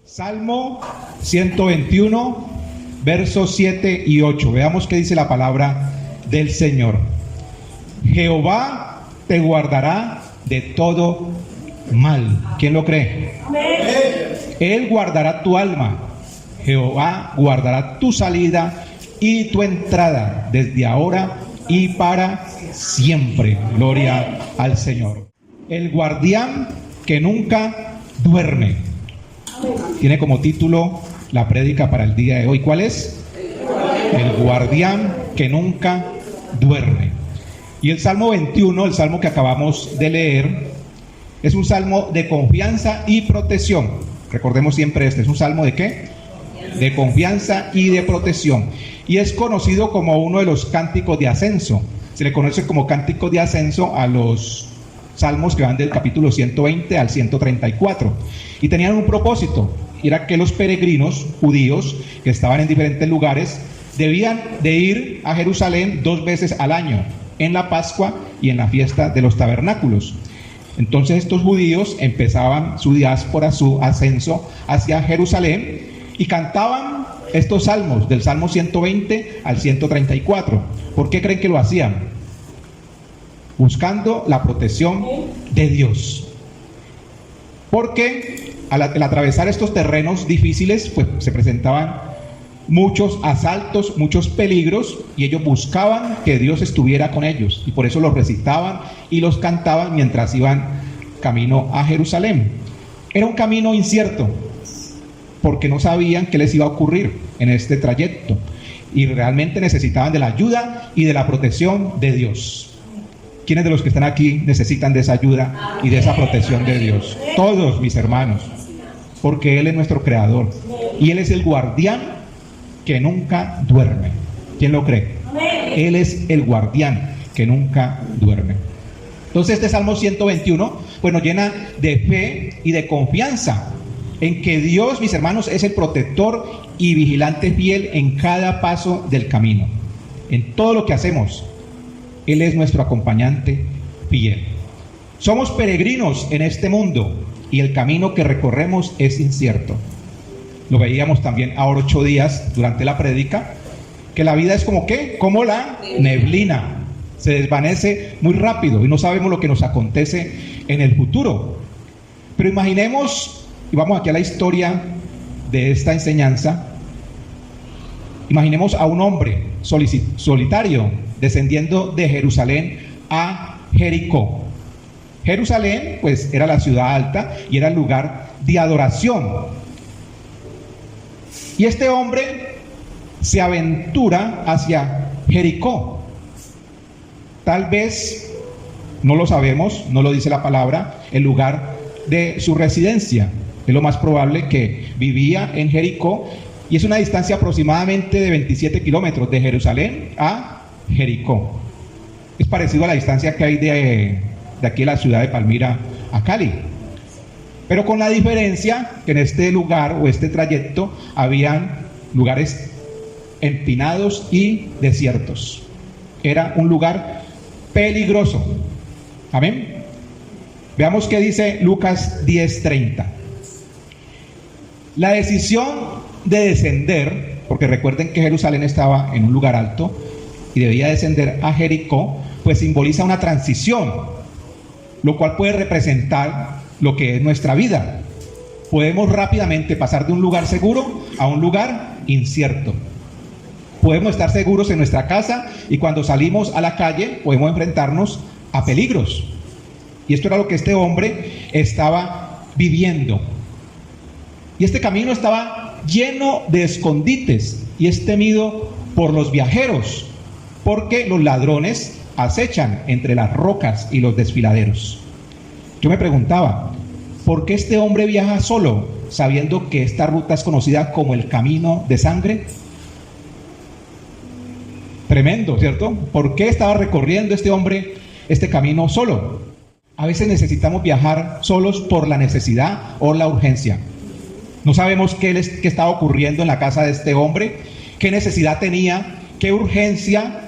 Salmo 121, versos 7 y 8. Veamos qué dice la palabra del Señor. Jehová te guardará de todo mal. ¿Quién lo cree? Amén. Él guardará tu alma. Jehová guardará tu salida y tu entrada desde ahora y para siempre. Gloria al Señor. El guardián que nunca duerme. Tiene como título la prédica para el día de hoy. ¿Cuál es? El guardián que nunca duerme. Y el Salmo 21, el salmo que acabamos de leer, es un salmo de confianza y protección. Recordemos siempre ¿es un salmo de qué? De confianza y de protección. Y es conocido como uno de los cánticos de ascenso. Se le conoce como cántico de ascenso a los salmos que van del capítulo 120 al 134. Y tenían un propósito, era que los peregrinos judíos que estaban en diferentes lugares debían de ir a Jerusalén 2 veces al año, en la Pascua y en la fiesta de los tabernáculos. Entonces estos judíos empezaban su diáspora, su ascenso hacia Jerusalén y cantaban estos salmos, del Salmo 120 al 134. ¿Por qué creen que lo hacían? Buscando la protección de Dios. Porque al atravesar estos terrenos difíciles, pues se presentaban muchos asaltos, muchos peligros, y ellos buscaban que Dios estuviera con ellos, y por eso los recitaban y los cantaban mientras iban camino a Jerusalén. Era un camino incierto, porque no sabían qué les iba a ocurrir en este trayecto, y realmente necesitaban de la ayuda y de la protección de Dios. ¿Quiénes de los que están aquí necesitan de esa ayuda y de esa protección de Dios? Todos, mis hermanos, porque Él es nuestro creador y Él es el guardián que nunca duerme. ¿Quién lo cree? Él es el guardián que nunca duerme. Entonces este Salmo 121 pues nos llena de fe y de confianza en que Dios, mis hermanos, es el protector y vigilante fiel en cada paso del camino, en todo lo que hacemos. Él es nuestro acompañante fiel. Somos peregrinos en este mundo y el camino que recorremos es incierto. Lo veíamos también ahora 8 días durante la prédica, que la vida es como ¿qué? Como la neblina. Se desvanece muy rápido y no sabemos lo que nos acontece en el futuro. Pero imaginemos, y vamos aquí a la historia de esta enseñanza, imaginemos a un hombre solitario descendiendo de Jerusalén a Jericó. Jerusalén pues era la ciudad alta y era el lugar de adoración. Y este hombre se aventura hacia Jericó. Tal vez, no lo sabemos, no lo dice la palabra, el lugar de su residencia. Es lo más probable que vivía en Jericó, y es una distancia aproximadamente de 27 kilómetros de Jerusalén a Jericó. Es parecido a la distancia que hay de aquí a la ciudad de Palmira a Cali, pero con la diferencia que en este lugar o este trayecto habían lugares empinados y desiertos. Era un lugar peligroso. Amén. Veamos qué dice Lucas 10:30. La decisión de descender, porque recuerden que Jerusalén estaba en un lugar alto y debía descender a Jericó, pues simboliza una transición, lo cual puede representar lo que es nuestra vida. Podemos rápidamente pasar de un lugar seguro a un lugar incierto. Podemos estar seguros en nuestra casa y cuando salimos a la calle podemos enfrentarnos a peligros. Y esto era lo que este hombre estaba viviendo. Y este camino estaba lleno de escondites y es temido por los viajeros, porque los ladrones acechan entre las rocas y los desfiladeros. Yo me preguntaba, ¿por qué este hombre viaja solo, sabiendo que esta ruta es conocida como el camino de sangre? Tremendo, ¿cierto? ¿Por qué estaba recorriendo este hombre este camino solo? A veces necesitamos viajar solos por la necesidad o la urgencia. No sabemos qué estaba ocurriendo en la casa de este hombre, qué necesidad tenía, qué urgencia,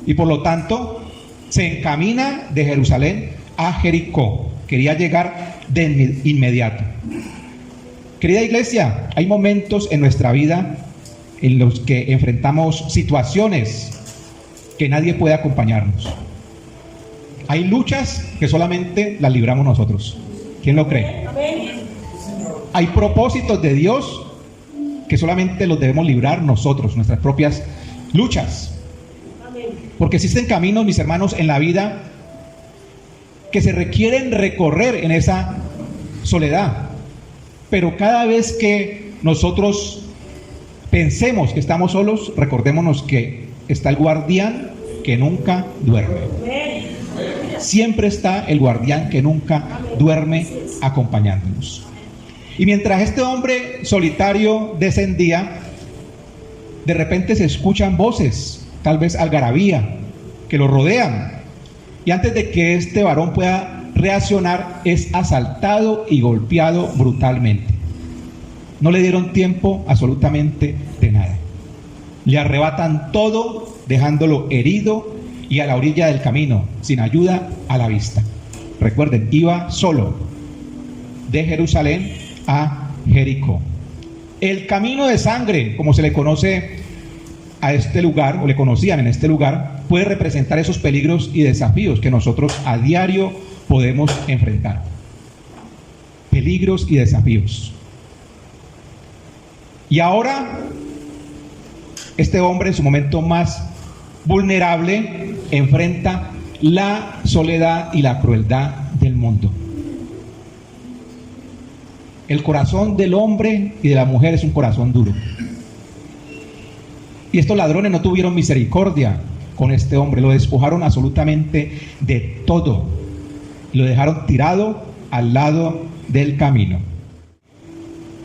y por lo tanto se encamina de Jerusalén a Jericó. Quería llegar de inmediato. Querida iglesia, hay momentos en nuestra vida en los que enfrentamos situaciones que nadie puede acompañarnos. Hay luchas que solamente las libramos nosotros. ¿Quién lo cree? Hay propósitos de Dios que solamente los debemos librar nosotros, nuestras propias luchas. Porque existen caminos, mis hermanos, en la vida que se requieren recorrer en esa soledad. Pero cada vez que nosotros pensemos que estamos solos, recordémonos que está el guardián que nunca duerme. Siempre está el guardián que nunca duerme acompañándonos. Y mientras este hombre solitario descendía, de repente se escuchan voces, tal vez algarabía, que lo rodean. Y antes de que este varón pueda reaccionar, es asaltado y golpeado brutalmente. No le dieron tiempo absolutamente de nada. Le arrebatan todo, dejándolo herido y a la orilla del camino, sin ayuda a la vista. Recuerden, iba solo de Jerusalén a Jericó. El camino de sangre, como se le conoce a este lugar, o le conocían en este lugar, puede representar esos peligros y desafíos que nosotros a diario podemos enfrentar. Peligros y desafíos. Y ahora, este hombre en su momento más vulnerable enfrenta la soledad y la crueldad del mundo. El corazón del hombre y de la mujer es un corazón duro. Y estos ladrones no tuvieron misericordia con este hombre, lo despojaron absolutamente de todo. Lo dejaron tirado al lado del camino.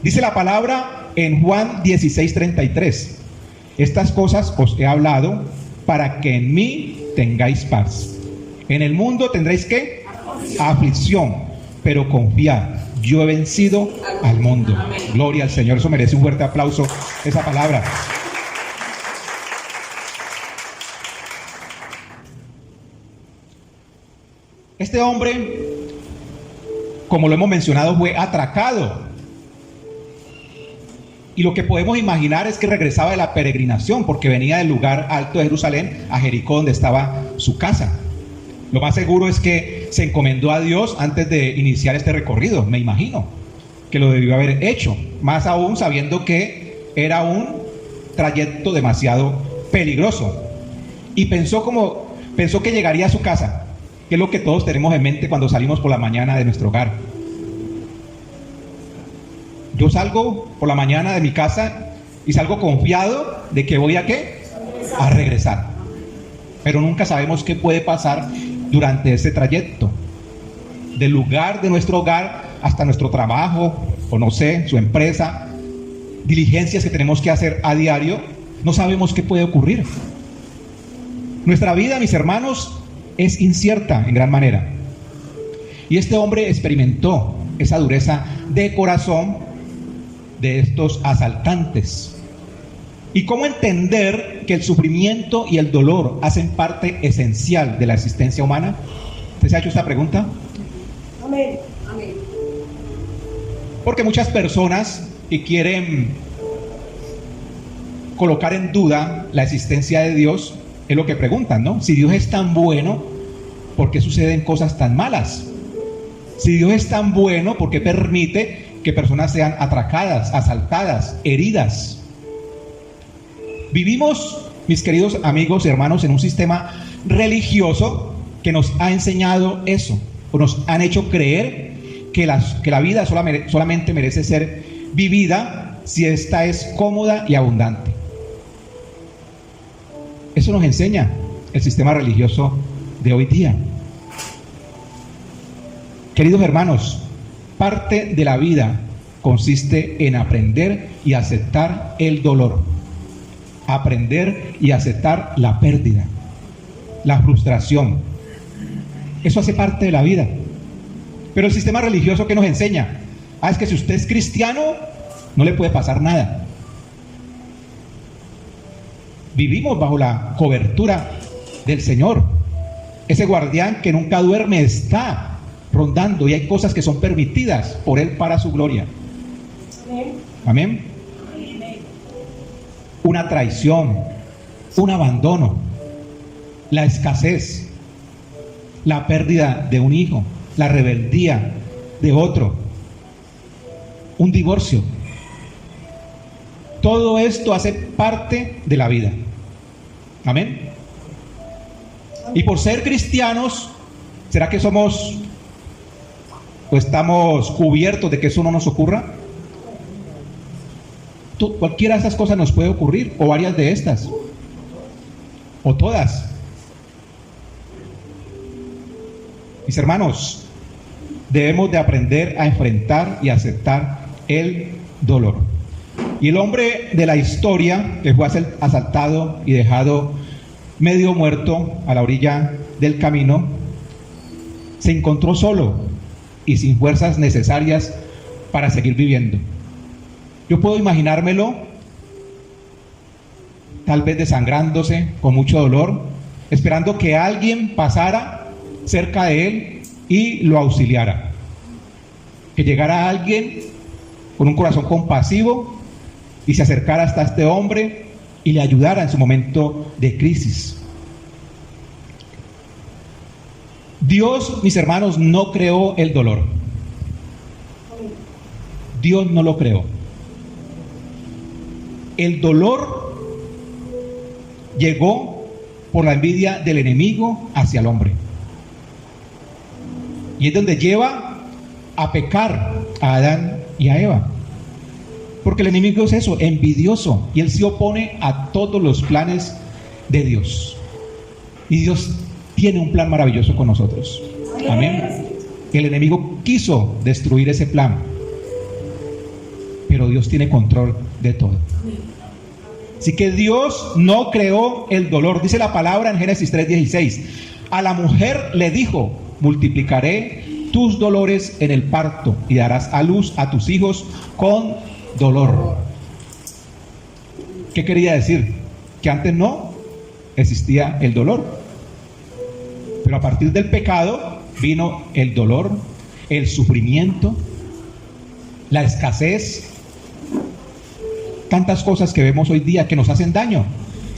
Dice la palabra en Juan 16:33: estas cosas os he hablado para que en mí tengáis paz. En el mundo tendréis ¿qué? Aflicción, pero confiad, yo he vencido al mundo. Gloria al Señor. Eso merece un fuerte aplauso, esa palabra. Este hombre, como lo hemos mencionado, fue atracado. Y lo que podemos imaginar es que regresaba de la peregrinación, porque venía del lugar alto de Jerusalén a Jericó, donde estaba su casa. Lo más seguro es que se encomendó a Dios antes de iniciar este recorrido, me imagino, que lo debió haber hecho. Más aún sabiendo que era un trayecto demasiado peligroso. Y pensó que llegaría a su casa, que es lo que todos tenemos en mente cuando salimos por la mañana de nuestro hogar. Yo salgo por la mañana de mi casa y salgo confiado de que voy a ¿qué? A regresar. Pero nunca sabemos qué puede pasar durante ese trayecto. Del lugar de nuestro hogar hasta nuestro trabajo, o no sé, su empresa, diligencias que tenemos que hacer a diario, no sabemos qué puede ocurrir. Nuestra vida, mis hermanos, es incierta en gran manera. Y este hombre experimentó esa dureza de corazón de estos asaltantes. ¿Y cómo entender que el sufrimiento y el dolor hacen parte esencial de la existencia humana? ¿Usted se ha hecho esta pregunta? Amén. Amén. Porque muchas personas que quieren colocar en duda la existencia de Dios, es lo que preguntan, ¿no? Si Dios es tan bueno, ¿por qué suceden cosas tan malas? Si Dios es tan bueno, ¿por qué permite que personas sean atracadas, asaltadas, heridas? Vivimos, mis queridos amigos y hermanos, en un sistema religioso que nos ha enseñado eso, o nos han hecho creer que la vida solamente merece ser vivida si esta es cómoda y abundante. Eso nos enseña el sistema religioso de hoy día. Queridos hermanos, parte de la vida consiste en aprender y aceptar el dolor, aprender y aceptar la pérdida, la frustración. Eso hace parte de la vida. Pero el sistema religioso, ¿qué nos enseña? Es que si usted es cristiano, no le puede pasar nada. Vivimos bajo la cobertura del Señor. Ese guardián que nunca duerme está rondando, y hay cosas que son permitidas por Él para su gloria. Amén. Una traición, un abandono, la escasez, la pérdida de un hijo, la rebeldía de otro, un divorcio. Todo esto hace parte de la vida. Amén. Y por ser cristianos, ¿será que somos o estamos cubiertos de que eso no nos ocurra? Cualquiera de esas cosas nos puede ocurrir, o varias de estas, o todas. Mis hermanos, debemos de aprender a enfrentar y aceptar el dolor. Y el hombre de la historia que fue asaltado y dejado medio muerto a la orilla del camino, se encontró solo y sin fuerzas necesarias para seguir viviendo. Yo puedo imaginármelo, tal vez desangrándose, con mucho dolor, esperando que alguien pasara cerca de él y lo auxiliara. Que llegara alguien con un corazón compasivo y se acercara hasta este hombre y le ayudara en su momento de crisis. Dios, mis hermanos, no creó el dolor. Dios no lo creó. El dolor llegó por la envidia del enemigo hacia el hombre. Y es donde lleva a pecar a Adán y a Eva. Porque el enemigo es eso, envidioso. Y él se opone a todos los planes de Dios. Y Dios tiene un plan maravilloso con nosotros. Amén. El enemigo quiso destruir ese plan. Pero Dios tiene control de todo. Así que Dios no creó el dolor. Dice la palabra en Génesis 3:16. A la mujer le dijo: multiplicaré tus dolores en el parto y darás a luz a tus hijos con dolor. ¿Qué quería decir? Que antes no existía el dolor. Pero a partir del pecado vino el dolor, el sufrimiento, la escasez. Tantas cosas que vemos hoy día que nos hacen daño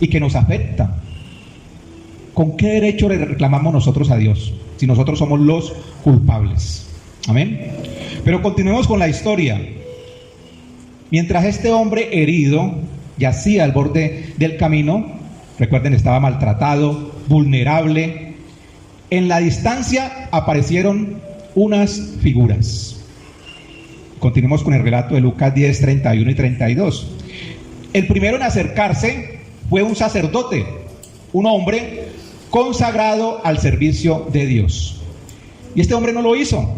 y que nos afectan. ¿Con qué derecho le reclamamos nosotros a Dios si nosotros somos los culpables? Amén. Pero continuemos con la historia. Mientras este hombre herido yacía al borde del camino, recuerden, estaba maltratado, vulnerable, en la distancia aparecieron unas figuras. Continuemos con el relato de Lucas 10, 31 y 32. El primero en acercarse fue un sacerdote, un hombre consagrado al servicio de Dios. Y este hombre no lo hizo,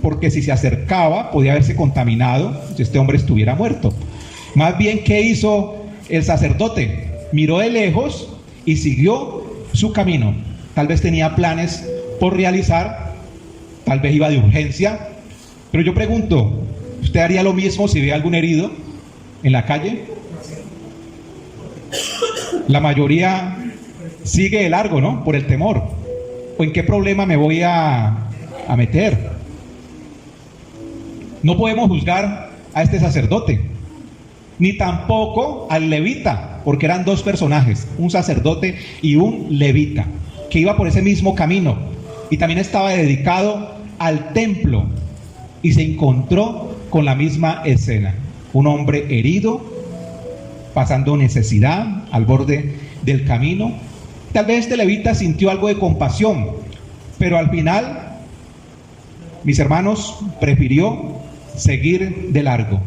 porque si se acercaba podía haberse contaminado si este hombre estuviera muerto. Más bien, ¿qué hizo el sacerdote? Miró de lejos y siguió su camino. Tal vez tenía planes por realizar, tal vez iba de urgencia. Pero yo pregunto, ¿usted haría lo mismo si ve a algún herido en la calle? La mayoría sigue de largo, ¿no? Por el temor. ¿O en qué problema me voy a meter? No podemos juzgar a este sacerdote, ni tampoco al levita, porque eran dos personajes, un sacerdote y un levita, que iba por ese mismo camino y también estaba dedicado al templo, y se encontró con la misma escena: un hombre herido, pasando necesidad al borde del camino. Tal vez este levita sintió algo de compasión, pero al final, mis hermanos, prefirió seguir de largo.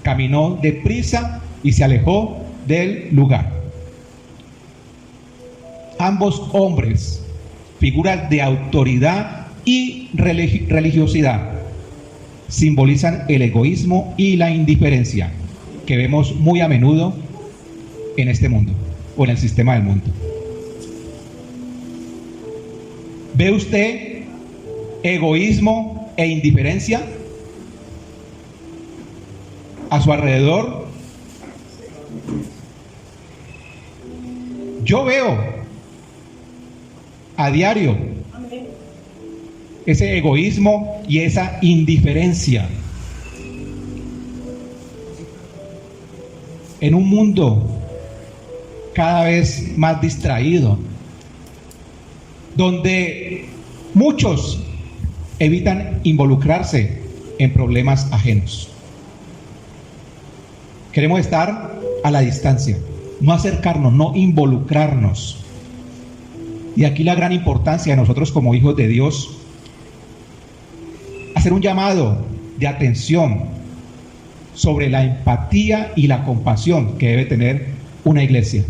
Caminó deprisa y se alejó del lugar. Ambos hombres, figuras de autoridad y religiosidad, simbolizan el egoísmo y la indiferencia que vemos muy a menudo en este mundo o en el sistema del mundo. ¿Ve usted egoísmo e indiferencia a su alrededor? Yo veo a diario ese egoísmo y esa indiferencia. en un mundo cada vez más distraído, donde muchos evitan involucrarse en problemas ajenos. Queremos estar a la distancia, no acercarnos, no involucrarnos. Y aquí la gran importancia de nosotros como hijos de Dios, hacer un llamado de atención sobre la empatía y la compasión que debe tener una iglesia.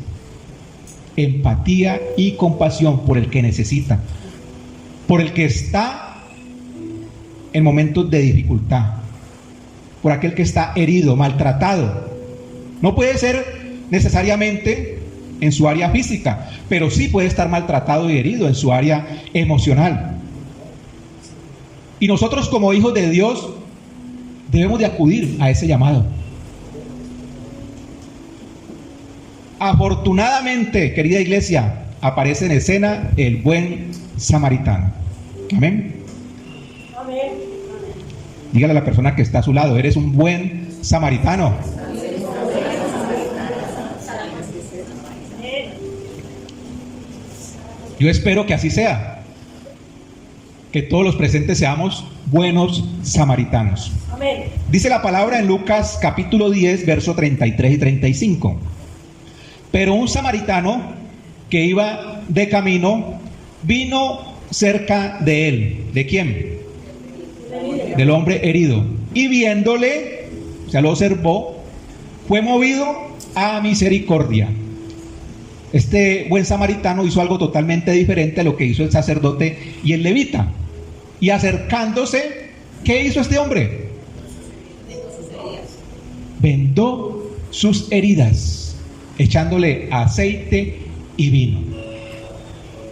Empatía y compasión por el que necesita, por el que está en momentos de dificultad, por aquel que está herido, maltratado. No puede ser necesariamente en su área física, pero sí puede estar maltratado y herido en su área emocional. Y nosotros como hijos de Dios debemos de acudir a ese llamado. Afortunadamente, querida iglesia, aparece en escena el buen samaritano. Amén. Amén. Dígale a la persona que está a su lado, eres un buen samaritano. Yo espero que así sea, que todos los presentes seamos buenos samaritanos. Amén. Dice la palabra en Lucas capítulo 10, verso 33 y 35. Pero un samaritano que iba de camino vino cerca de él. ¿De quién? Del hombre herido. Y viéndole, o sea, lo observó, fue movido a misericordia. Este buen samaritano hizo algo totalmente diferente a lo que hizo el sacerdote y el levita. Y acercándose, ¿qué hizo este hombre? Vendó sus heridas, echándole aceite y vino.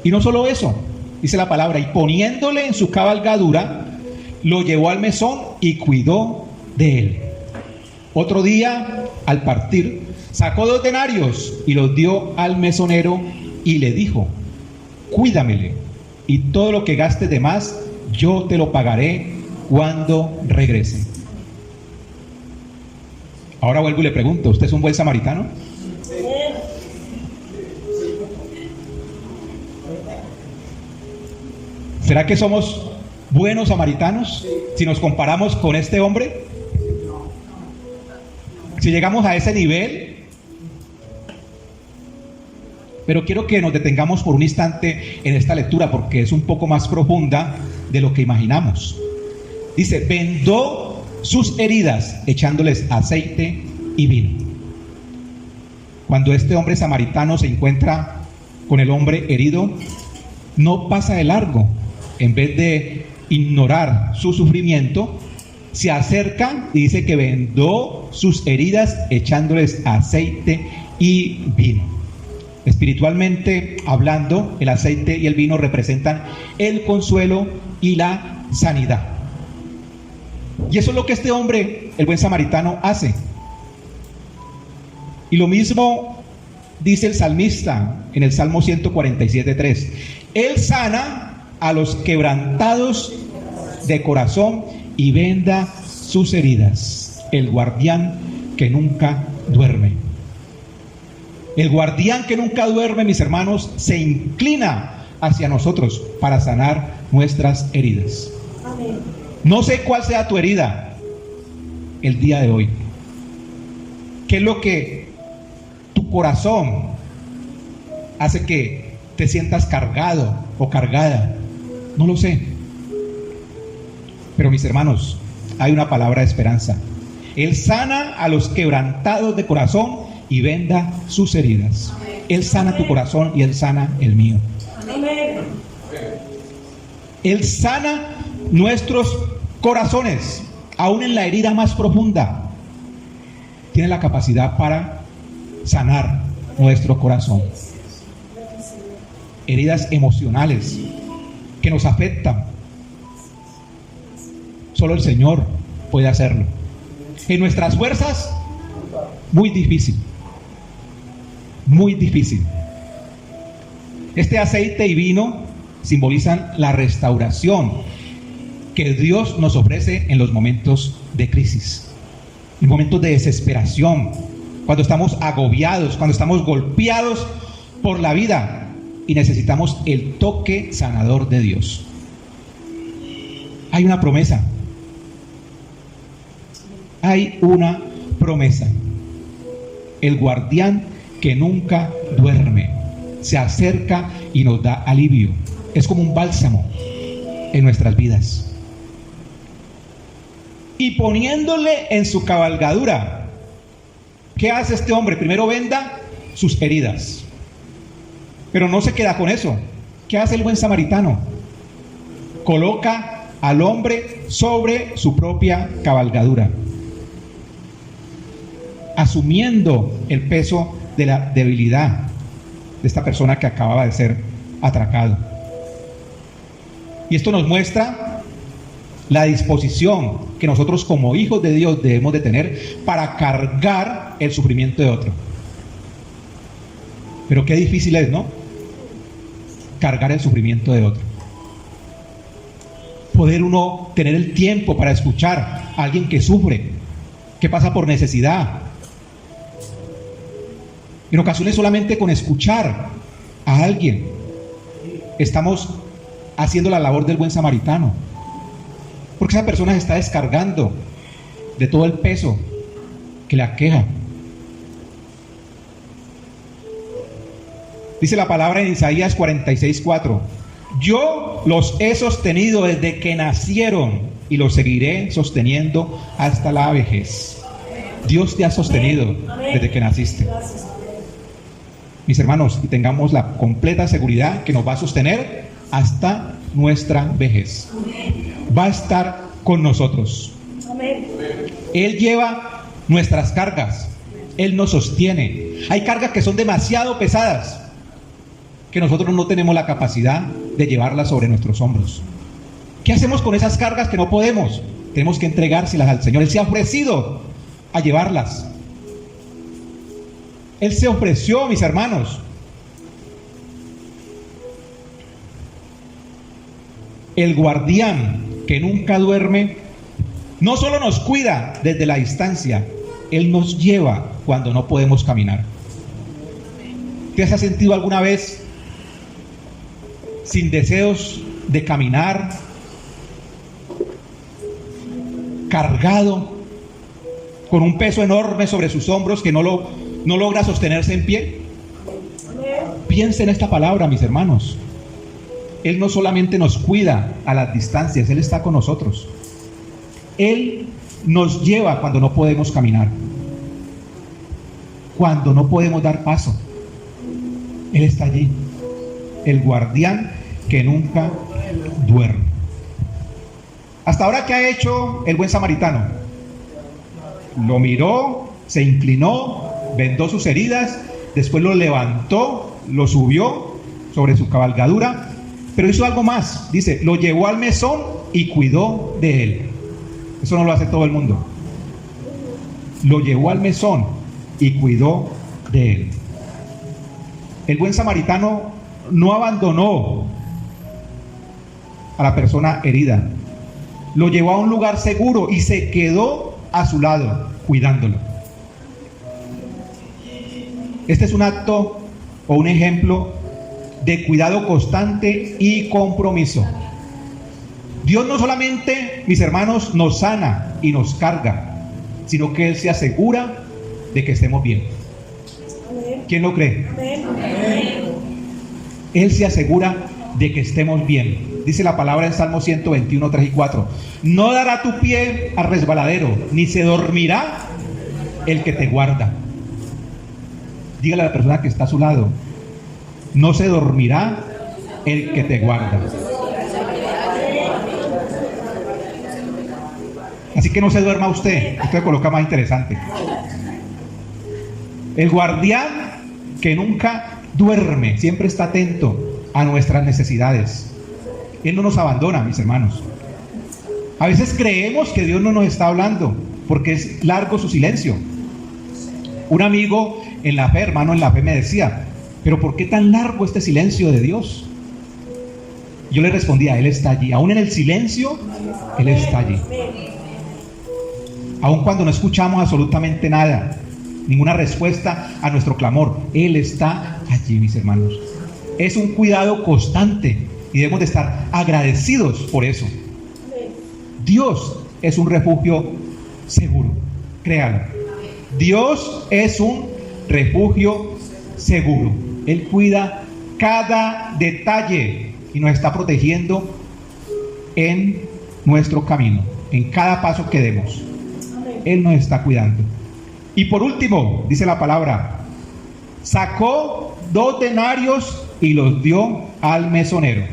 Y no solo eso, dice la palabra, y poniéndole en su cabalgadura, lo llevó al mesón y cuidó de él. Otro día, al partir, sacó 2 denarios y los dio al mesonero y le dijo: cuídamele, y todo lo que gastes de más, yo te lo pagaré cuando regrese. Ahora vuelvo y le pregunto, ¿usted es un buen samaritano? ¿Será que somos buenos samaritanos si nos comparamos con este hombre? Si llegamos a ese nivel. Pero quiero que nos detengamos por un instante en esta lectura porque es un poco más profunda de lo que imaginamos. Dice, vendó sus heridas echándoles aceite y vino. Cuando este hombre samaritano se encuentra con el hombre herido, no pasa de largo. En vez de ignorar su sufrimiento, se acerca y dice que vendó sus heridas echándoles aceite y vino. Espiritualmente hablando, el aceite y el vino representan el consuelo y la sanidad. Y eso es lo que este hombre, el buen samaritano, hace. Y lo mismo dice el salmista en el Salmo 147:3. Él sana a los quebrantados de corazón y venda sus heridas. El guardián que nunca duerme. El guardián que nunca duerme, mis hermanos, se inclina hacia nosotros para sanar nuestras heridas. Amén. No sé cuál sea tu herida el día de hoy. ¿Qué es lo que tu corazón hace que te sientas cargado o cargada? No lo sé. Pero mis hermanos, hay una palabra de esperanza. Él sana a los quebrantados de corazón y venda sus heridas. Él sana tu corazón y Él sana el mío. Amén. Él sana nuestros corazones, aún en la herida más profunda. Tiene la capacidad para sanar nuestro corazón. Heridas emocionales que nos afectan. Solo el Señor puede hacerlo. En nuestras fuerzas, muy difícil. Muy difícil. Este aceite y vino simbolizan la restauración que Dios nos ofrece en los momentos de crisis, en momentos de desesperación, cuando estamos agobiados, cuando estamos golpeados por la vida y necesitamos el toque sanador de Dios. Hay una promesa. Hay una promesa. El guardián que nunca duerme se acerca y nos da alivio. Es como un bálsamo en nuestras vidas. Y poniéndole en su cabalgadura, ¿qué hace este hombre? Primero venda sus heridas. Pero no se queda con eso. ¿Qué hace el buen samaritano? Coloca al hombre sobre su propia cabalgadura, asumiendo el peso de la debilidad de esta persona que acababa de ser atracado. Y esto nos muestra la disposición que nosotros como hijos de Dios debemos de tener para cargar el sufrimiento de otro. Pero qué difícil es, ¿no? Cargar el sufrimiento de otro. Poder uno tener el tiempo para escuchar a alguien que sufre, que pasa por necesidad. En ocasiones solamente con escuchar a alguien estamos haciendo la labor del buen samaritano, porque esa persona se está descargando de todo el peso que le aqueja. Dice la palabra en Isaías 46:4: yo los he sostenido desde que nacieron y los seguiré sosteniendo hasta la vejez. Dios te ha sostenido desde que naciste. Mis hermanos, y tengamos la completa seguridad que nos va a sostener hasta nuestra vejez. Va a estar con nosotros. Él lleva nuestras cargas. Él nos sostiene. Hay cargas que son demasiado pesadas, que nosotros no tenemos la capacidad de llevarlas sobre nuestros hombros. ¿Qué hacemos con esas cargas que no podemos? Tenemos que entregárselas al Señor. Él se ha ofrecido a llevarlas. Él se ofreció, mis hermanos. El guardián que nunca duerme no solo nos cuida desde la distancia, Él nos lleva cuando no podemos caminar. ¿Te has sentido alguna vez sin deseos de caminar, cargado, con un peso enorme sobre sus hombros que no logra sostenerse en pie? Piensa en esta palabra, mis hermanos. Él no solamente nos cuida a las distancias, Él está con nosotros. Él nos lleva cuando no podemos caminar, cuando no podemos dar paso. Él está allí, el guardián que nunca duerme. Hasta ahora, ¿qué ha hecho el buen samaritano? Lo miró, se inclinó, vendó sus heridas, después lo levantó, lo subió sobre su cabalgadura, pero hizo algo más. Dice, lo llevó al mesón y cuidó de él. Eso no lo hace todo el mundo. Lo llevó al mesón y cuidó de él. El buen samaritano no abandonó a la persona herida. Lo llevó a un lugar seguro y se quedó a su lado, cuidándolo. Este es un acto o un ejemplo de cuidado constante y compromiso. Dios no solamente, mis hermanos, nos sana y nos carga, sino que Él se asegura de que estemos bien. ¿Quién lo cree? Él se asegura de que estemos bien. Dice la palabra en Salmo 121, 3 y 4: no dará tu pie al resbaladero, ni se dormirá el que te guarda. Dígale a la persona que está a su lado: no se dormirá el que te guarda. Así que no se duerma usted. Esto se coloca más interesante. El guardián que nunca duerme, siempre está atento a nuestras necesidades. Él no nos abandona, mis hermanos. A veces creemos que Dios no nos está hablando porque es largo su silencio. Un amigo en la fe, hermano en la fe, me decía: ¿pero por qué tan largo este silencio de Dios? Yo le respondía: Él está allí. Aún en el silencio, Él está allí. Aún cuando no escuchamos absolutamente nada, ninguna respuesta a nuestro clamor. Él está allí, mis hermanos. Es un cuidado constante y debemos de estar agradecidos por eso. Dios es un refugio seguro, créalo. Dios es un refugio seguro. Él cuida cada detalle y nos está protegiendo en nuestro camino, en cada paso que demos. Él nos está cuidando. Y por último, dice la palabra, sacó 2 denarios y los dio al mesonero.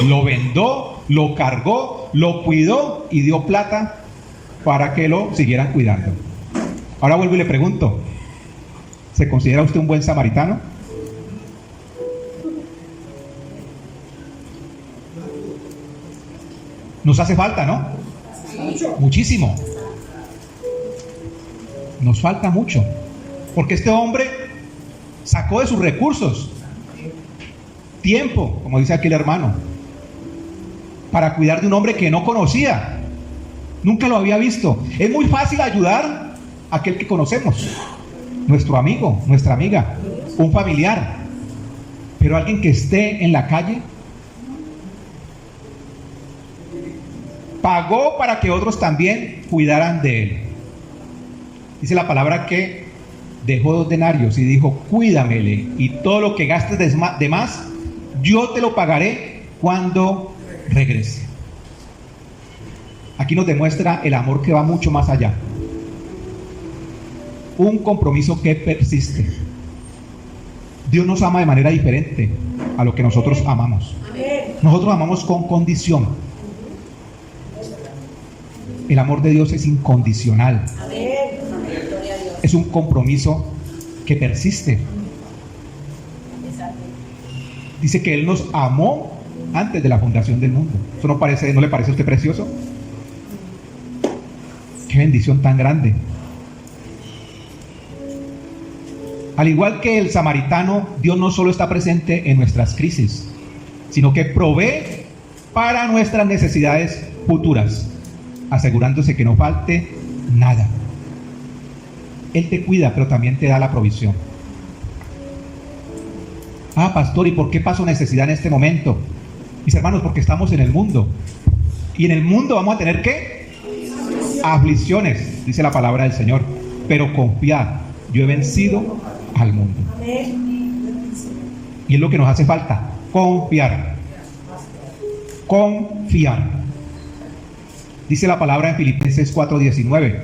Lo vendó, lo cargó, lo cuidó y dio plata para que lo siguieran cuidando. Ahora vuelvo y le pregunto, ¿se considera usted un buen samaritano? Nos hace falta, ¿no? Muchísimo. Nos falta mucho. Porque este hombre sacó de sus recursos tiempo, como dice aquí el hermano, para cuidar de un hombre que no conocía. Nunca lo había visto. Es muy fácil ayudar a aquel que conocemos. Nuestro amigo, nuestra amiga, un familiar. Pero alguien que esté en la calle, pagó para que otros también cuidaran de él. Dice la palabra que dejó 2 denarios y dijo, cuídamele, y todo lo que gastes de más, yo te lo pagaré cuando regrese. Aquí nos demuestra el amor que va mucho más allá. Un compromiso que persiste. Dios nos ama de manera diferente a lo que nosotros amamos. Nosotros amamos con condición. El amor de Dios es incondicional. Es un compromiso que persiste. Dice que Él nos amó antes de la fundación del mundo. ¿Eso no le parece a usted precioso? Qué bendición tan grande. Al igual que el samaritano, Dios no solo está presente en nuestras crisis, sino que provee para nuestras necesidades futuras, asegurándose que no falte nada. Él te cuida, pero también te da la provisión. Ah, pastor, ¿y por qué paso necesidad en este momento? Mis hermanos, porque estamos en el mundo. Y en el mundo vamos a tener ¿qué? Aflicciones, dice la palabra del Señor. Pero confiad, yo he vencido al mundo. Y es lo que nos hace falta, confiar. Confiar. Dice la palabra en Filipenses 4:19.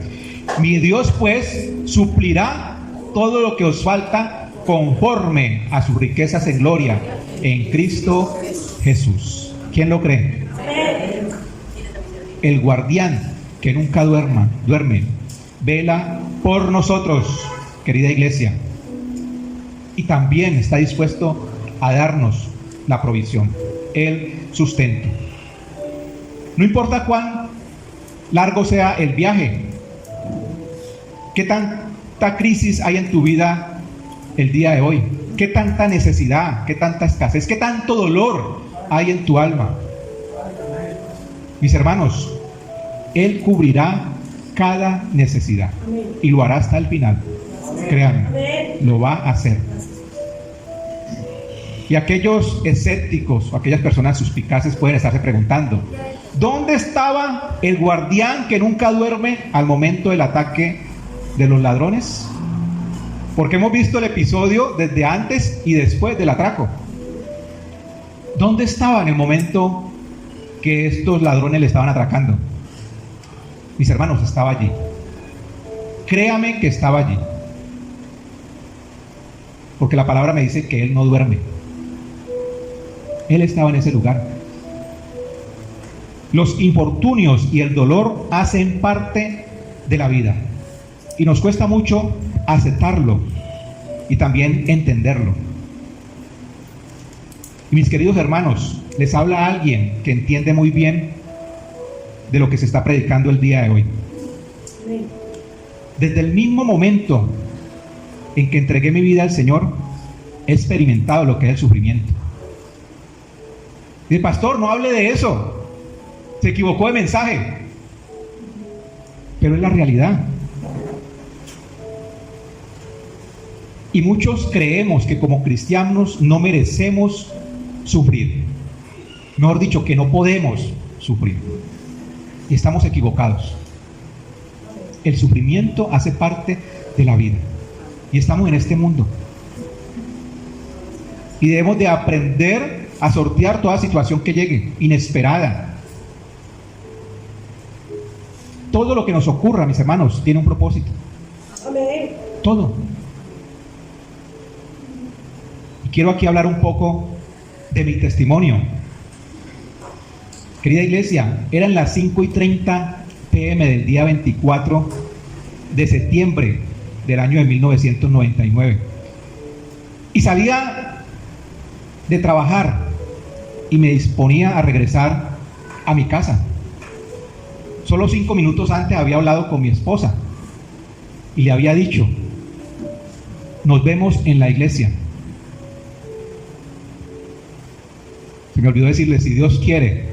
Mi Dios pues suplirá todo lo que os falta conforme a sus riquezas en gloria en Cristo Jesús. ¿Quién lo cree? El guardián que nunca duerme, vela por nosotros, querida iglesia, y también está dispuesto a darnos la provisión, el sustento. No importa cuán largo sea el viaje, qué tanta crisis hay en tu vida el día de hoy, qué tanta necesidad, qué tanta escasez, qué tanto dolor hay en tu alma. Mis hermanos, Él cubrirá cada necesidad y lo hará hasta el final. Créanme, lo va a hacer. Y aquellos escépticos o aquellas personas suspicaces pueden estarse preguntando, ¿dónde estaba el guardián que nunca duerme al momento del ataque de los ladrones? Porque hemos visto el episodio desde antes y después del atraco. ¿Dónde estaba en el momento que estos ladrones le estaban atracando? Mis hermanos, estaba allí. Créame que estaba allí. Porque la palabra me dice que Él no duerme. Él estaba en ese lugar. Los infortunios y el dolor hacen parte de la vida. Y nos cuesta mucho aceptarlo y también entenderlo. Y mis queridos hermanos, les habla alguien que entiende muy bien de lo que se está predicando el día de hoy. Desde el mismo momento en que entregué mi vida al Señor, he experimentado lo que es el sufrimiento. Dice, pastor, no hable de eso. Se equivocó de mensaje. Pero es la realidad. Y muchos creemos que como cristianos no merecemos sufrir. Mejor dicho, que no podemos sufrir. Y estamos equivocados. El sufrimiento hace parte de la vida. Y estamos en este mundo. Y debemos de aprender a sortear toda situación que llegue, inesperada. Todo lo que nos ocurra, mis hermanos, tiene un propósito. Amén. Todo. Y quiero aquí hablar un poco de mi testimonio. Querida iglesia, eran las 5:30 p.m. del día 24 de septiembre del año de 1999. Y salía de trabajar y me disponía a regresar a mi casa. Solo 5 minutos antes había hablado con mi esposa y le había dicho: nos vemos en la iglesia. Se me olvidó decirle: si Dios quiere,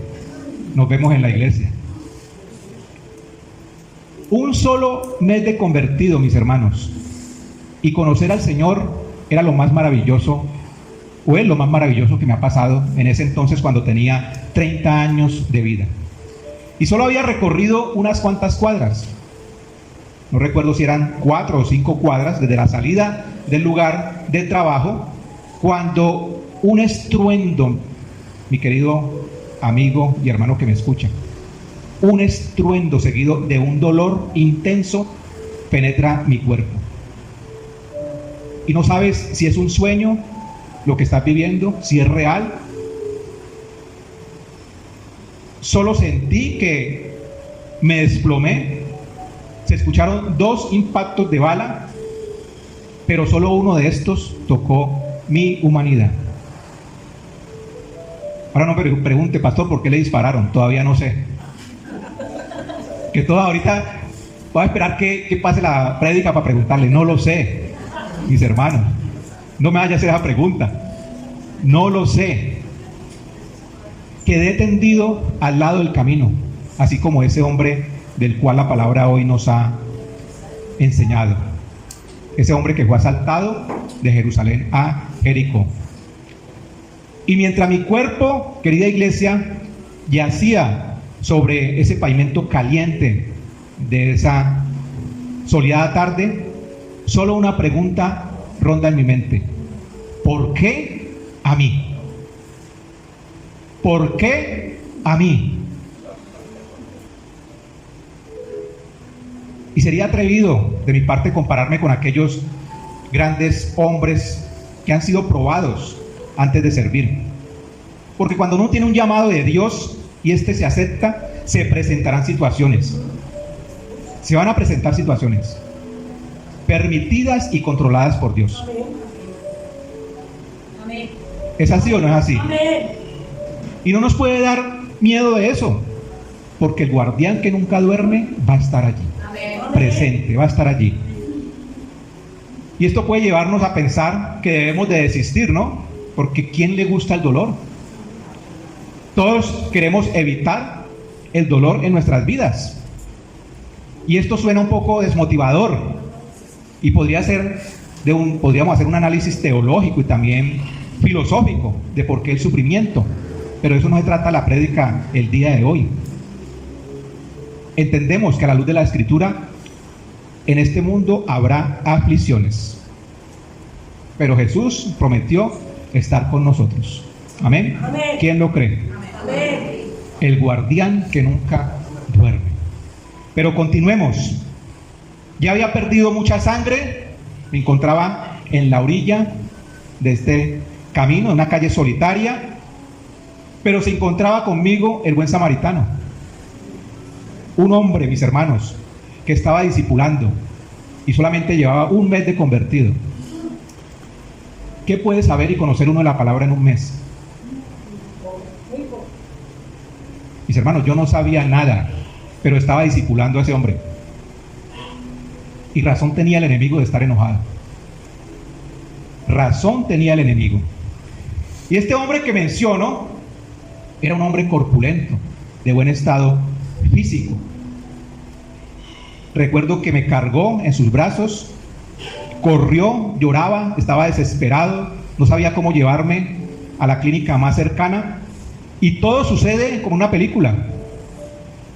nos vemos en la iglesia. Un solo mes de convertido, mis hermanos, y conocer al Señor era lo más maravilloso, o es lo más maravilloso que me ha pasado en ese entonces, cuando tenía 30 años de vida. Y solo había recorrido unas cuantas cuadras. No recuerdo si eran 4 o 5 cuadras desde la salida del lugar de trabajo, cuando un estruendo, mi querido amigo y hermano que me escucha, un estruendo seguido de un dolor intenso penetra mi cuerpo. Y no sabes si es un sueño lo que estás viviendo, si es real. Solo sentí que me desplomé. Se escucharon 2 impactos de bala, pero solo uno de estos tocó mi humanidad. Ahora no me pregunte, pastor, ¿por qué le dispararon? Todavía no sé. Que todo ahorita voy a esperar que pase la prédica para preguntarle. No lo sé, mis hermanos. No me vaya a hacer esa pregunta. No lo sé. Quedé tendido al lado del camino, así como ese hombre del cual la palabra hoy nos ha enseñado. Ese hombre que fue asaltado de Jerusalén a Jericó. Y mientras mi cuerpo, querida iglesia, yacía sobre ese pavimento caliente de esa soleada tarde, solo una pregunta ronda en mi mente: ¿por qué a mí? ¿Por qué a mí? Y sería atrevido de mi parte compararme con aquellos grandes hombres que han sido probados antes de servir. Porque cuando uno tiene un llamado de Dios y este se acepta, se presentarán situaciones. Se van a presentar situaciones permitidas y controladas por Dios. Amén. ¿Es así o no es así? Amén. Y no nos puede dar miedo de eso, porque el guardián que nunca duerme va a estar allí, presente, va a estar allí. Y esto puede llevarnos a pensar que debemos de desistir, ¿no? Porque ¿quién le gusta el dolor? Todos queremos evitar el dolor en nuestras vidas. Y esto suena un poco desmotivador. Y podríamos hacer un análisis teológico y también filosófico de por qué el sufrimiento. Pero eso no se trata la prédica el día de hoy. Entendemos que a la luz de la Escritura, en este mundo habrá aflicciones. Pero Jesús prometió estar con nosotros. Amén. Amén. ¿Quién lo cree? Amén. El guardián que nunca duerme. Pero continuemos. Ya había perdido mucha sangre. Me encontraba en la orilla de este camino, en una calle solitaria. Pero se encontraba conmigo el buen samaritano. Un hombre, mis hermanos, que estaba discipulando y solamente llevaba un mes de convertido. ¿Qué puede saber y conocer uno de la palabra en un mes? Mis hermanos, yo no sabía nada, pero estaba discipulando a ese hombre. Y razón tenía el enemigo de estar enojado. Razón tenía el enemigo. Y este hombre que menciono era un hombre corpulento, de buen estado físico. Recuerdo que me cargó en sus brazos corrió, lloraba, estaba desesperado, no sabía cómo llevarme a la clínica más cercana, y todo sucede como una película.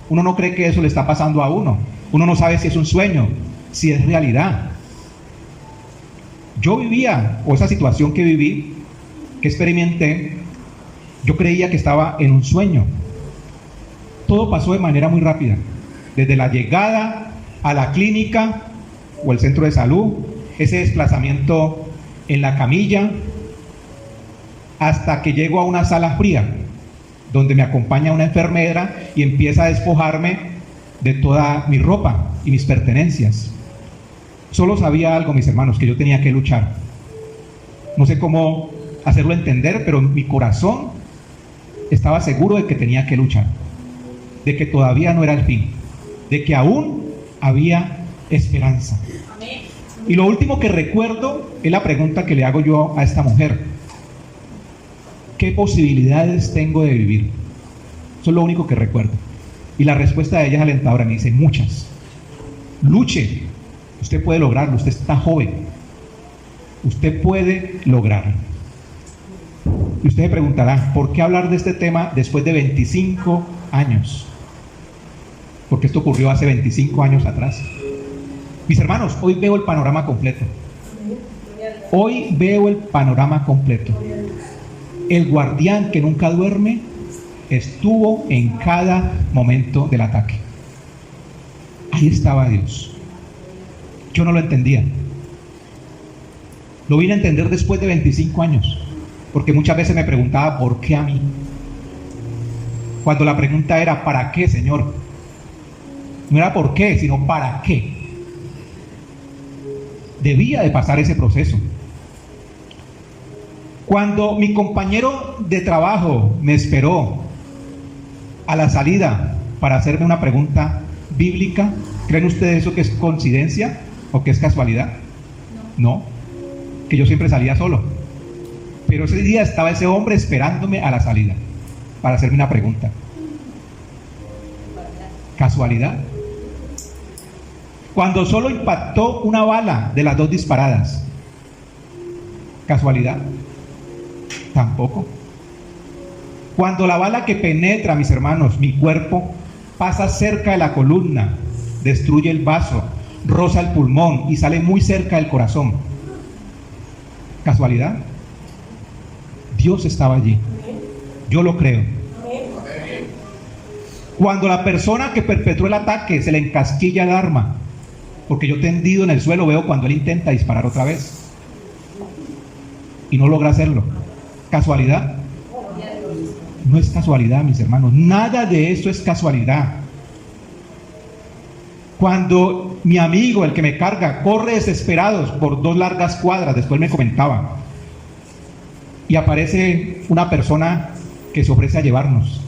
Uno no cree que eso le está pasando a uno, uno no sabe si es un sueño, si es realidad. Yo vivía, o esa situación que viví, que experimenté, yo creía que estaba en un sueño. Todo pasó de manera muy rápida, desde la llegada a la clínica o el centro de salud, ese desplazamiento en la camilla, hasta que llego a una sala fría, donde me acompaña una enfermera y empieza a despojarme de toda mi ropa y mis pertenencias. Solo sabía algo, mis hermanos, que yo tenía que luchar. No sé cómo hacerlo entender, pero mi corazón estaba seguro de que tenía que luchar, de que todavía no era el fin, de que aún había esperanza. Y lo último que recuerdo es la pregunta que le hago yo a esta mujer: ¿qué posibilidades tengo de vivir? Eso es lo único que recuerdo. Y la respuesta de ella es alentadora, me dice: muchas. Luche, usted puede lograrlo, usted está joven, usted puede lograrlo. Y usted se preguntará, ¿por qué hablar de este tema después de 25 años? Porque esto ocurrió hace 25 años atrás. Mis hermanos, hoy veo el panorama completo. Hoy veo el panorama completo. El guardián que nunca duerme estuvo en cada momento del ataque. Ahí estaba Dios. Yo no lo entendía. Lo vine a entender después de 25 años, porque muchas veces me preguntaba, ¿por qué a mí? Cuando la pregunta era, ¿para qué, Señor? No era por qué, sino ¿para qué? Debía de pasar ese proceso. Cuando mi compañero de trabajo me esperó a la salida para hacerme una pregunta bíblica, ¿creen ustedes eso que es coincidencia o que es casualidad? No, que yo siempre salía solo. Pero ese día estaba ese hombre esperándome a la salida para hacerme una pregunta. ¿Casualidad? Cuando solo impactó una bala de las dos disparadas, ¿casualidad? Tampoco. Cuando la bala que penetra, mis hermanos, mi cuerpo, pasa cerca de la columna, destruye el vaso, roza el pulmón y sale muy cerca del corazón, ¿casualidad? Dios estaba allí. Yo lo creo. Cuando la persona que perpetró el ataque se le encasquilla el arma, porque yo tendido en el suelo veo cuando él intenta disparar otra vez y no logra hacerlo. ¿Casualidad? No es casualidad, mis hermanos. Nada de eso es casualidad. Cuando mi amigo, el que me carga, corre desesperado por 2 largas cuadras, después me comentaba, y aparece una persona que se ofrece a llevarnos.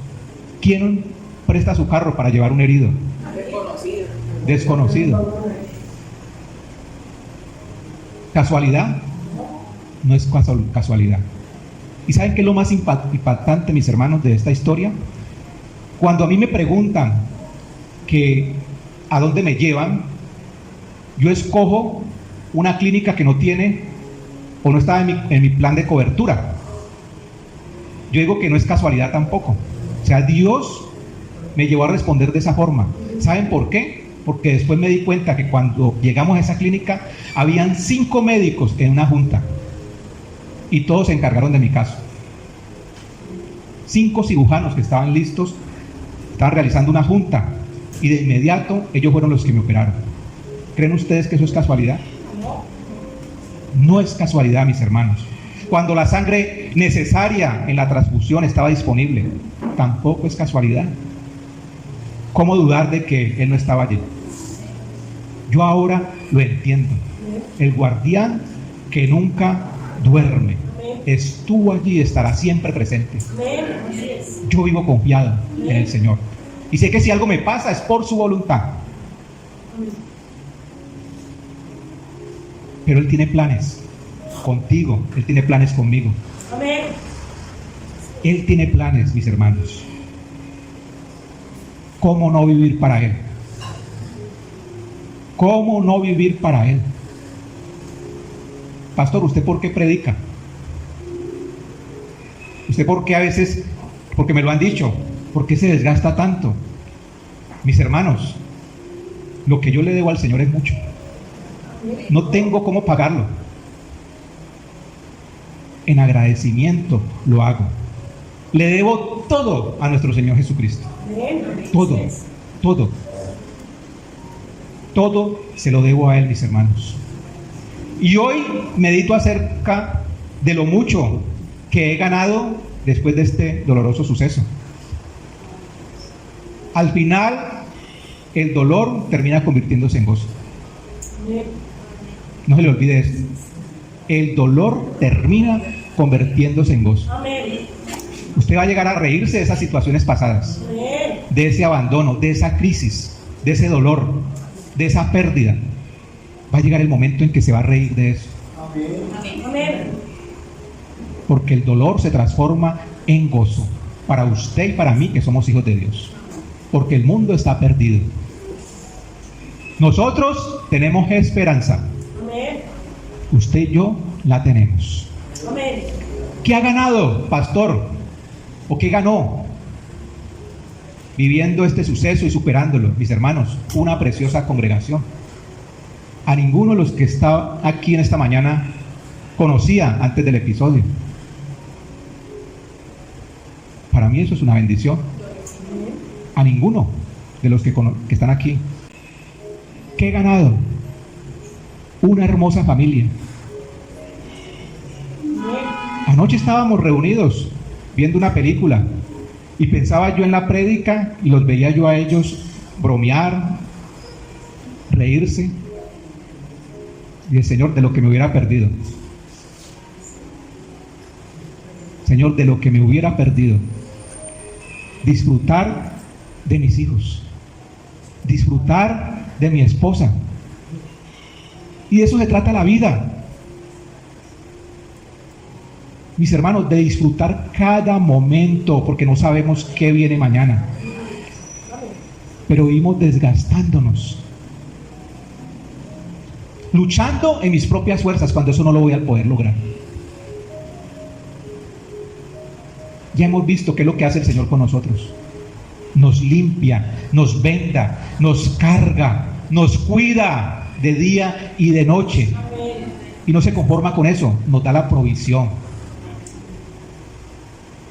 ¿Quién presta su carro para llevar un herido? Desconocido. ¿Casualidad? No es casualidad. ¿Y saben qué es lo más impactante, mis hermanos, de esta historia? Cuando a mí me preguntan que a dónde me llevan, yo escojo una clínica que no tiene o no estaba en mi plan de cobertura. Yo digo que no es casualidad tampoco. O sea, Dios me llevó a responder de esa forma. ¿Saben por qué? Porque después me di cuenta que cuando llegamos a esa clínica habían 5 médicos en una junta y todos se encargaron de mi caso. 5 cirujanos que estaban listos, estaban realizando una junta y de inmediato ellos fueron los que me operaron. ¿Creen ustedes que eso es casualidad? No es casualidad, mis hermanos. Cuando la sangre necesaria en la transfusión estaba disponible, tampoco es casualidad. ¿Cómo dudar de que él no estaba allí? Yo ahora lo entiendo. El guardián que nunca duerme estuvo allí y estará siempre presente. Yo vivo confiado en el Señor y sé que si algo me pasa es por su voluntad. Pero Él tiene planes contigo, Él tiene planes conmigo. Él tiene planes, mis hermanos. ¿Cómo no vivir para Él? ¿Cómo no vivir para Él? pastor, ¿usted por qué predica? ¿Usted por qué a veces, porque me lo han dicho, por qué se desgasta tanto? Mis hermanos, lo que yo le debo al Señor es mucho. No tengo cómo pagarlo. En agradecimiento lo hago. Le debo todo a nuestro Señor Jesucristo. Todo, todo. Todo se lo debo a Él, mis hermanos. Y hoy medito acerca de lo mucho que he ganado después de este doloroso suceso. Al final, el dolor termina convirtiéndose en gozo. No se le olvide esto. El dolor termina convirtiéndose en gozo. Usted va a llegar a reírse de esas situaciones pasadas, de ese abandono, de esa crisis, de ese dolor, de esa pérdida. Va a llegar el momento en que se va a reír de eso. Porque el dolor se transforma en gozo para usted y para mí, que somos hijos de Dios. Porque el mundo está perdido. Nosotros tenemos esperanza. Usted y yo la tenemos. ¿Qué ha ganado, pastor? ¿O qué ganó viviendo este suceso y superándolo? Mis hermanos, una preciosa congregación. A ninguno de los que está aquí en esta mañana conocía antes del episodio. Para mí eso es una bendición. A ninguno de los que están aquí. ¿Qué he ganado? Una hermosa familia. Anoche estábamos reunidos viendo una película y pensaba yo en la prédica y los veía yo a ellos bromear, reírse. Y el Señor, de lo que me hubiera perdido. Señor, de lo que me hubiera perdido. Disfrutar de mis hijos. Disfrutar de mi esposa. Y de eso se trata la vida. Mis hermanos, de disfrutar cada momento, porque no sabemos qué viene mañana. Pero vivimos desgastándonos. Luchando en mis propias fuerzas cuando eso no lo voy a poder lograr. Ya hemos visto qué es lo que hace el Señor con nosotros. Nos limpia, nos venda, nos carga, nos cuida de día y de noche. Y no se conforma con eso, nos da la provisión.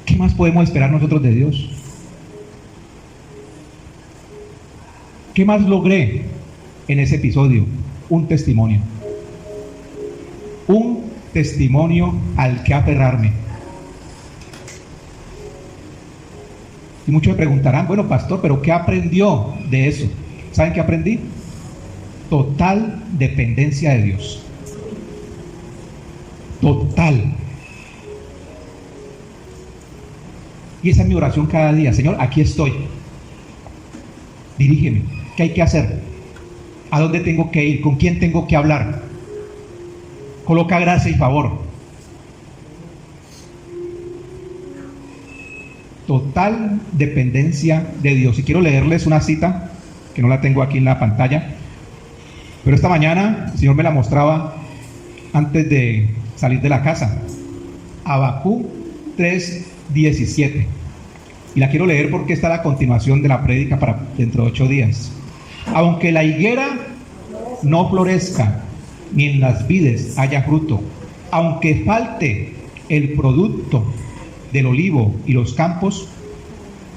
¿Qué más podemos esperar nosotros de Dios? ¿Qué más logré en ese episodio? Un testimonio. Un testimonio al que aferrarme. Y muchos me preguntarán, bueno, pastor, ¿pero qué aprendió de eso? ¿Saben qué aprendí? Total dependencia de Dios. Total. Y esa es mi oración cada día. Señor, aquí estoy. Dirígeme. ¿Qué hay que hacer? ¿A dónde tengo que ir? ¿Con quién tengo que hablar? Coloca gracia y favor. Total dependencia de Dios. Y quiero leerles una cita, que no la tengo aquí en la pantalla, pero esta mañana el Señor me la mostraba antes de salir de la casa. Habacuc 3:17. Y la quiero leer porque está la continuación de la prédica para dentro de 8 días. Aunque la higuera no florezca, ni en las vides haya fruto, aunque falte el producto del olivo y los campos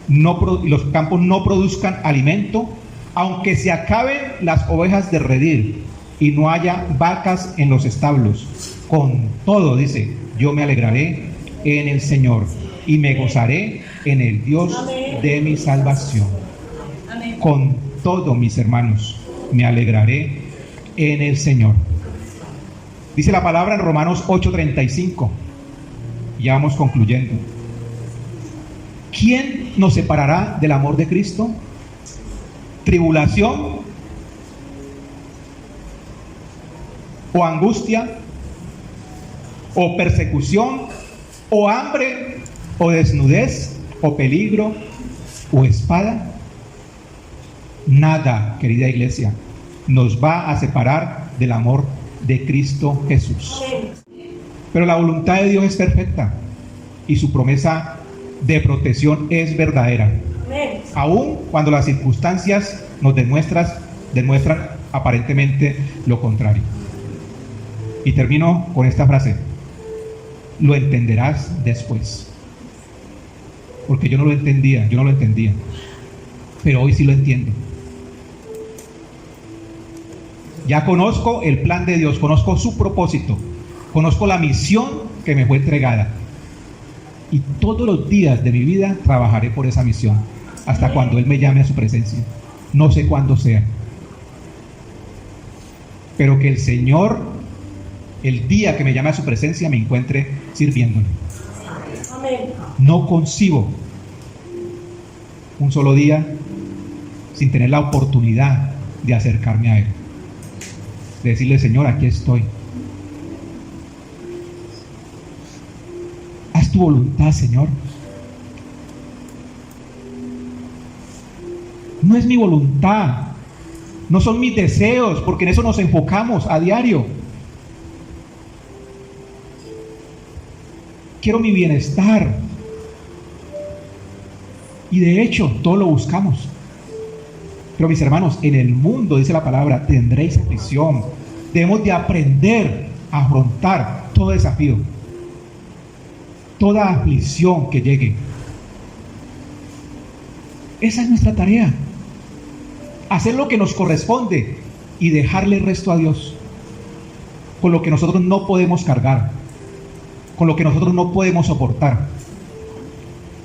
no produzcan alimento, aunque se acaben las ovejas de redil y no haya vacas en los establos, con todo, dice, yo me alegraré en el Señor y me gozaré en el Dios de mi salvación. Con todo, mis hermanos, me alegraré en el Señor. Dice la palabra en Romanos 8:35. Ya vamos concluyendo. ¿Quién nos separará del amor de Cristo? ¿Tribulación? ¿O angustia? ¿O persecución? ¿O hambre? ¿O desnudez? ¿O peligro? ¿O espada? Nada, querida iglesia, nos va a separar del amor de Cristo Jesús. Amén. Pero la voluntad de Dios es perfecta y su promesa de protección es verdadera, Amén. aun cuando las circunstancias nos demuestran aparentemente lo contrario. Y termino con esta frase: lo entenderás después. Porque yo no lo entendía, pero hoy sí lo entiendo. Ya conozco el plan de Dios, conozco su propósito, conozco la misión que me fue entregada. Y todos los días de mi vida trabajaré por esa misión, hasta cuando Él me llame a su presencia. No sé cuándo sea. Pero que el Señor, el día que me llame a su presencia, me encuentre sirviéndole. Amén. No concibo un solo día sin tener la oportunidad de acercarme a Él, de decirle: Señor, aquí estoy. Haz tu voluntad, Señor. No es mi voluntad, no son mis deseos, porque en eso nos enfocamos a diario. Quiero mi bienestar. Y de hecho, todo lo buscamos. Pero mis hermanos, en el mundo, dice la palabra, tendréis aflicción. Debemos de aprender a afrontar todo desafío, toda aflicción que llegue. Esa es nuestra tarea. Hacer lo que nos corresponde y dejarle el resto a Dios. Con lo que nosotros no podemos cargar, con lo que nosotros no podemos soportar.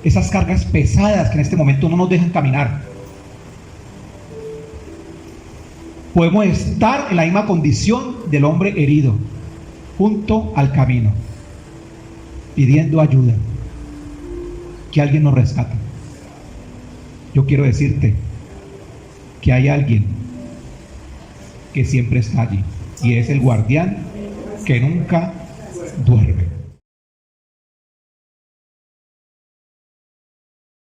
Esas cargas pesadas que en este momento no nos dejan caminar. Podemos estar en la misma condición del hombre herido, junto al camino, pidiendo ayuda, que alguien nos rescate. Yo quiero decirte que hay alguien que siempre está allí, y es el guardián que nunca duerme.